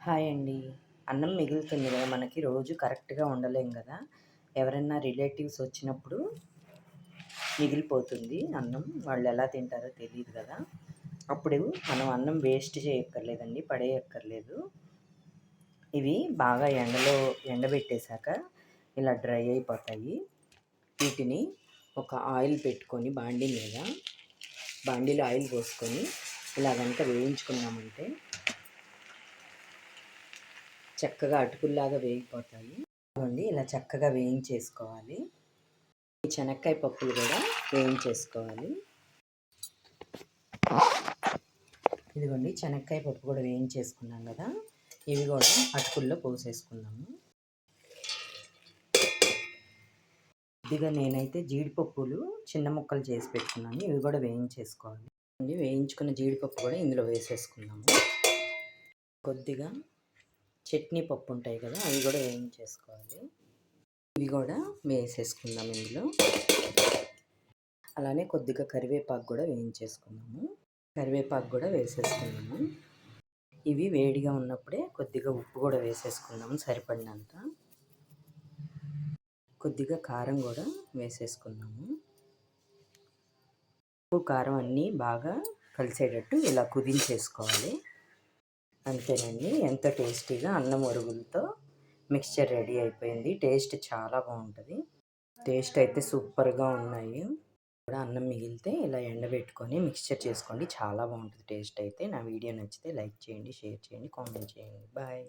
Hi అండి. అన్నం మిగులుతుంది కదా! మనకి రోజు కరెక్ట్‌గా ఉండలేం కదా! ఎవరైనా రిలేటివ్స్ వచ్చినప్పుడు మిగిలిపోతుంది అన్నం. వాళ్ళు ఎలా తింటారో తెలీదు కదా! అప్పుడు మనం అన్నం వేస్ట్ చేయక్కర్లేదండి, పడేయక్కర్లేదు. ఇవి బాగా ఎండబెట్టేశాక ఇలా డ్రై అయిపోతాయి. వీటిని ఒక ఆయిల్ పెట్టుకొని బాండీలో ఆయిల్ పోసుకొని ఇలా గనుక వేయించుకున్నామంటే చక్కగా అటుకుల్లాగా వేగిపోతాయి. ఇదిగోండి ఇలా చక్కగా వేయించేసుకోవాలి. ఈ శనక్కాయ పప్పులు కూడా వేయించేసుకోవాలి. ఇదిగోండి శనక్కాయ పప్పు కూడా వేయించేసుకున్నాం కదా! ఇవి కూడా అటుకుల్లో పోసేసుకున్నాము. కొద్దిగా నేనైతే జీడిపప్పులు చిన్న ముక్కలు చేసి పెట్టుకున్నాను. ఇవి కూడా వేయించేసుకోవాలి. వేయించుకున్న జీడిపప్పు కూడా ఇందులో వేసేసుకున్నాము. కొద్దిగా చట్నీ పప్పు ఉంటాయి కదా, అవి కూడా వేయించేసుకోవాలి. ఇవి కూడా వేసేసుకుందాం ఇందులో. అలానే కొద్దిగా కరివేపాకు కూడా వేయించేసుకున్నాము. కరివేపాకు కూడా వేసేసుకున్నాము. ఇవి వేడిగా ఉన్నప్పుడే కొద్దిగా ఉప్పు కూడా వేసేసుకున్నాము సరిపడినంత. కొద్దిగా కారం కూడా వేసేసుకున్నాము. ఉప్పు కారం అన్నీ బాగా కలిసేటట్టు ఇలా కుదించేసుకోవాలి. అంతేనండి, ఎంతో టేస్టీగా అన్నం ఒరుగులతో మిక్స్చర్ రెడీ అయిపోయింది. టేస్ట్ చాలా బాగుంటుంది. టేస్ట్ అయితే సూపర్గా ఉన్నాయి. కూడా అన్నం మిగిలితే ఇలా ఎండబెట్టుకొని మిక్స్చర్ చేసుకోండి, చాలా బాగుంటుంది టేస్ట్ అయితే. నా వీడియో నచ్చితే లైక్ చేయండి, షేర్ చేయండి, కామెంట్ చేయండి. బాయ్.